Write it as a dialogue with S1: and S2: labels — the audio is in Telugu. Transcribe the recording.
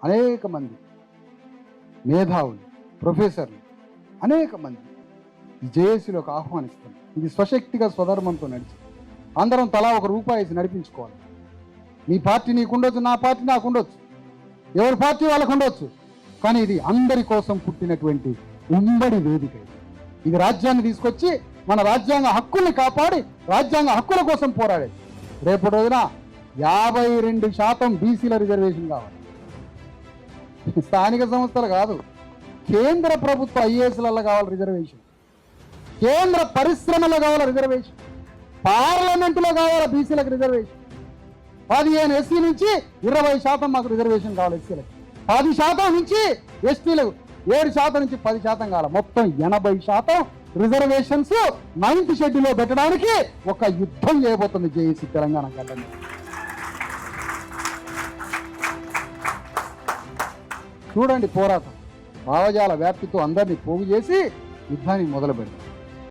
S1: అనేక మంది మేధావులు, ప్రొఫెసర్లు, అనేక మంది ఈ జేఏసీలోకి ఆహ్వానిస్తారు. ఇది స్వశక్తిగా స్వధర్మంతో నడిచి అందరం తలా ₹1 వేసి నడిపించుకోవాలి. నీ పార్టీ నీకుండొచ్చు, నా పార్టీ నాకుండొచ్చు, ఎవరి పార్టీ వాళ్ళకు ఉండొచ్చు, కానీ ఇది అందరి కోసం పుట్టినటువంటి ఉమ్మడి వేదిక. ఇది రాజ్యాన్ని తీసుకొచ్చి మన రాజ్యాంగ హక్కుల్ని కాపాడి రాజ్యాంగ హక్కుల కోసం పోరాడేది. రేపటి రోజున 52% బీసీల రిజర్వేషన్ కావాలి. స్థానిక సంస్థలు కాదు, కేంద్ర ప్రభుత్వ ఐఏఎస్లలో కావాలి రిజర్వేషన్, కేంద్ర పరిశ్రమలో కావాలి రిజర్వేషన్, పార్లమెంటులో కావాలి బీసీలకు రిజర్వేషన్. 15 ఎస్సీ నుంచి 20% మాకు రిజర్వేషన్ కావాలి. ఎస్సీలకు 10% నుంచి, ఎస్టీలకు 7% నుంచి 10% కావాలి. మొత్తం 80% రిజర్వేషన్స్ 9th షెడ్యూల్లో పెట్టడానికి ఒక యుద్ధం చేయబోతుంది జేఏసీ తెలంగాణ గడ్డ. చూడండి పోరాటం, భావజాల వ్యాప్తితో అందరినీ పోగు చేసి యుద్ధాన్ని మొదలు పెడతాం.